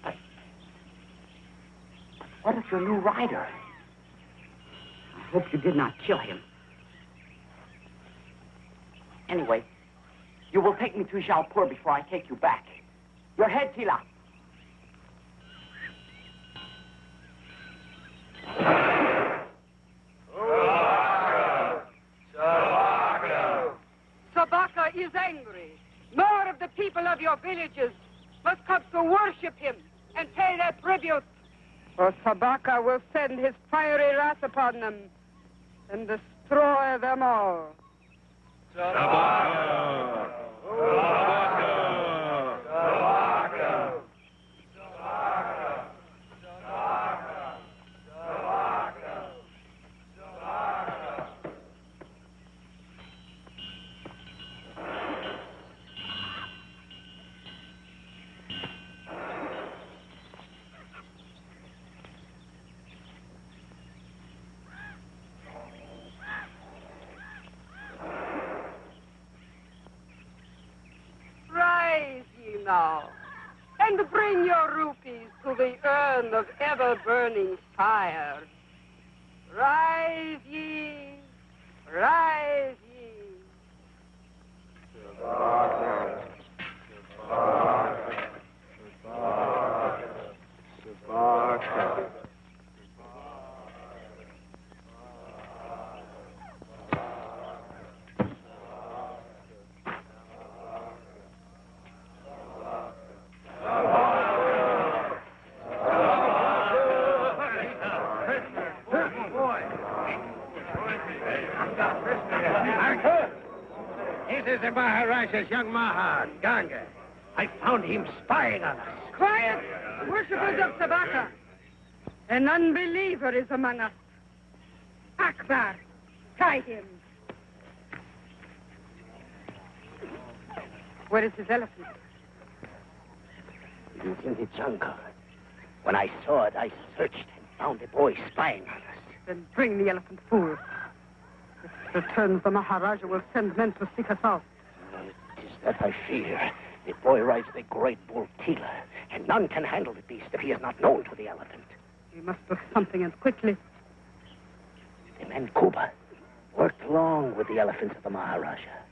But what of your new rider? I hope you did not kill him. Anyway, you will take me to Jaipur before I take you back. Your head, Tila. Sabaka is angry. More of the people of your villages must come to worship him and pay their tribute. Or Sabaka will send his fiery wrath upon them and destroy them all. Sabaka! Sabaka! Sabaka! Sabaka! Sabaka! Sabaka! Sabaka! Rise ye now, and bring your rupees to the urn of ever-burning fire. Rise ye, rise ye. Sabaka. Sabaka. Sabaka. Sabaka. This is the Maharajah's young Maha, Ganga. I found him spying on us. Quiet, worshippers of Sabaka. An unbeliever is among us. Akbar, try him. Where is his elephant? It is in the jungle. When I saw it, I searched and found a boy spying on us. Then bring the elephant, fool. If it returns, the Maharajah will send men to seek us out. It is that I fear. The boy rides the great bull Tila, and none can handle the beast if he is not known to the elephant. We must do something, and quickly. The man Kuba worked long with the elephants of the Maharajah.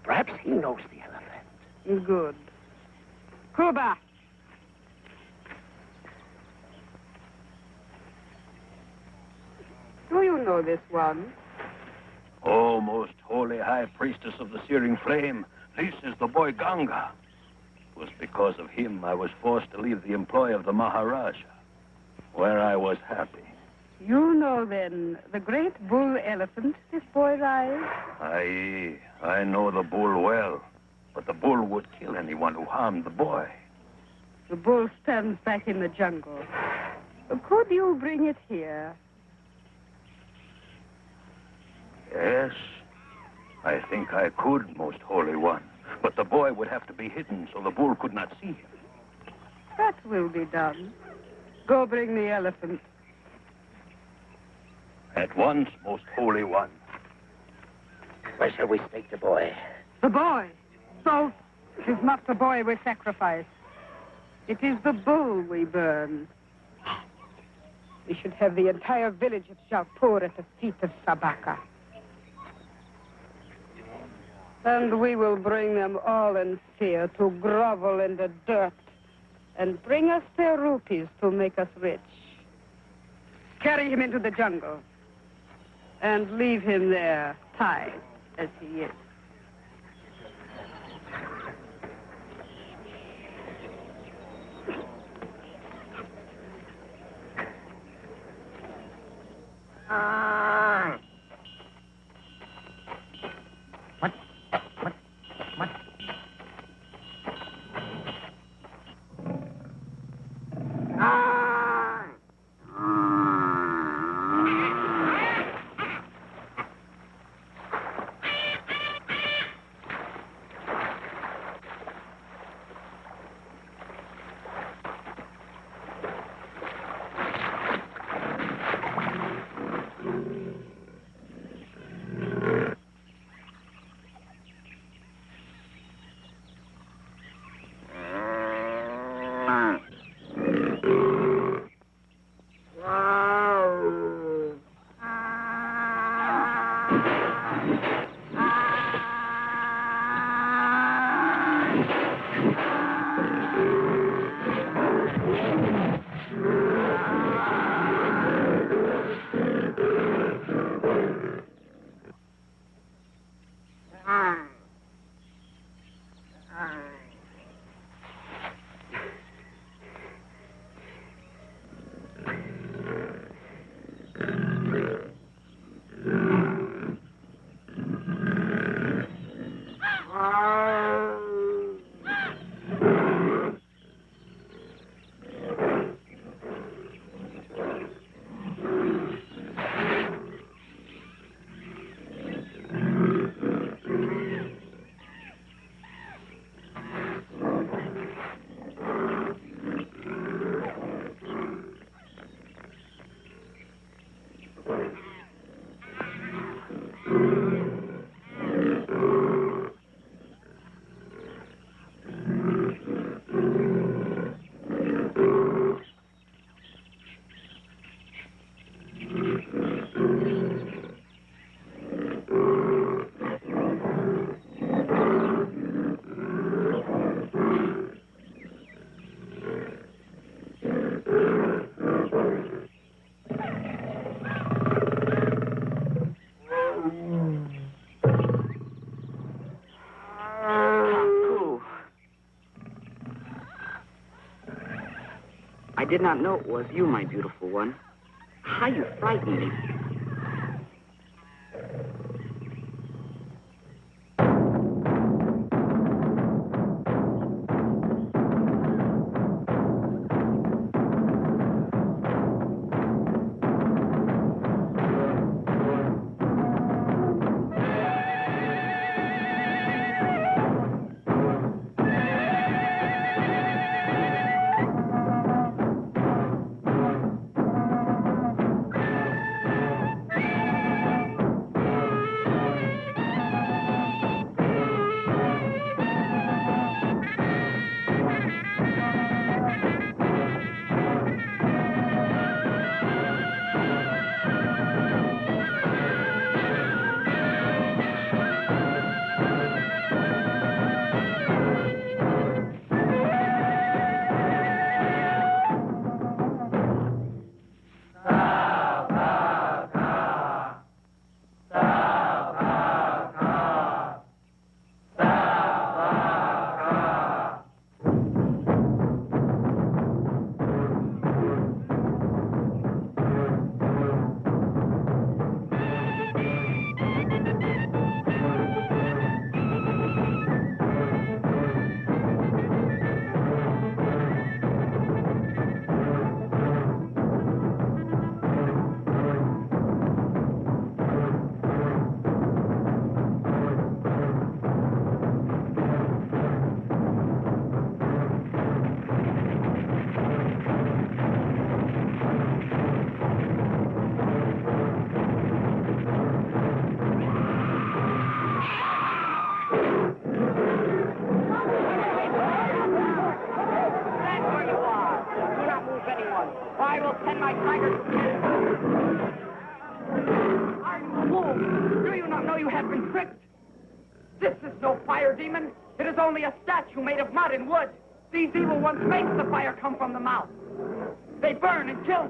Perhaps he knows the elephant. Good. Kuba! Do you know this one? Oh, most holy high priestess of the searing flame, this is the boy Ganga. It was because of him I was forced to leave the employ of the Maharajah, where I was happy. You know, then, the great bull elephant this boy rides? I know the bull well, but the bull would kill anyone who harmed the boy. The bull stands back in the jungle. Could you bring it here? Yes, I think I could, most holy one. But the boy would have to be hidden so the bull could not see him. That will be done. Go bring the elephant. At once, most holy one. Where shall we stake the boy? The boy. So, it is not the boy we sacrifice. It is the bull we burn. We should have the entire village of Jaipur at the feet of Sabaka. And we will bring them all in fear to grovel in the dirt and bring us their rupees to make us rich. Carry him into the jungle and leave him there, tied as he is. did not know it was you, my beautiful one. How you frightened me.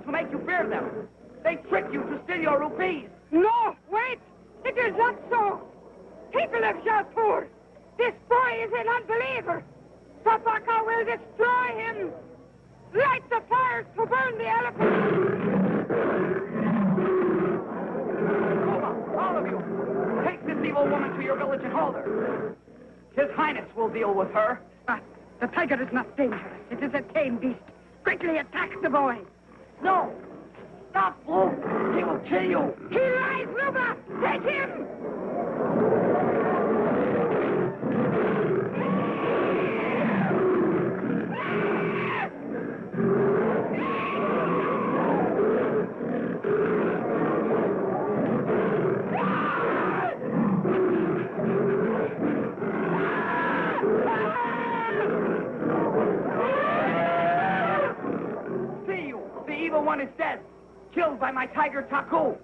To make you fear them. They trick you to steal your rupees. No, wait! It is not so. People of Jaipur, this boy is an unbeliever. Sabaka will destroy him. Light the fires to burn the elephant. All of you, take this evil woman to your village and hold her. His Highness will deal with her. The tiger is not dangerous. It is a tame beast. Quickly attack the boy. No! Stop, Blue! He will kill you! He lies, Luba! Take him! One is dead, killed by my tiger Taku.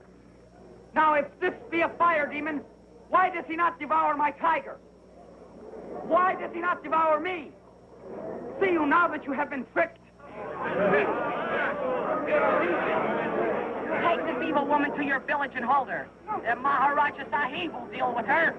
Now, if this be a fire demon, why does he not devour my tiger? Why does he not devour me? See you now that you have been tricked. Take this evil woman to your village and hold her. The Maharajah Sahib will deal with her.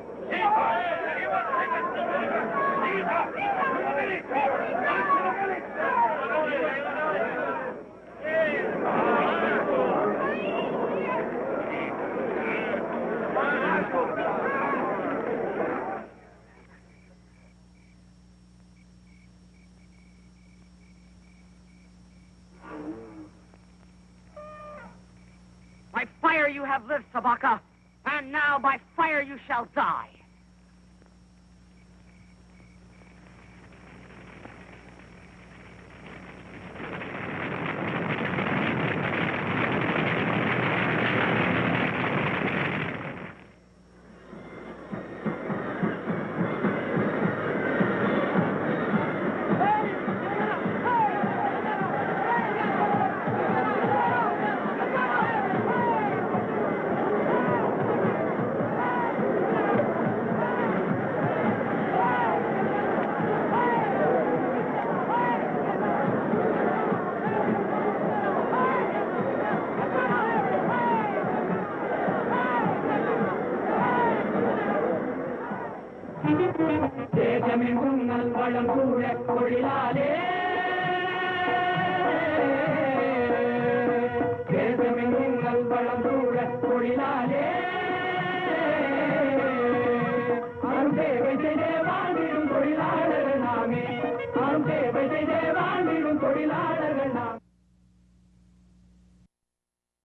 By fire you have lived, Sabaka, and now by fire you shall die. தேசமெங்கும் நல்வளம் கூட கொழிலாலே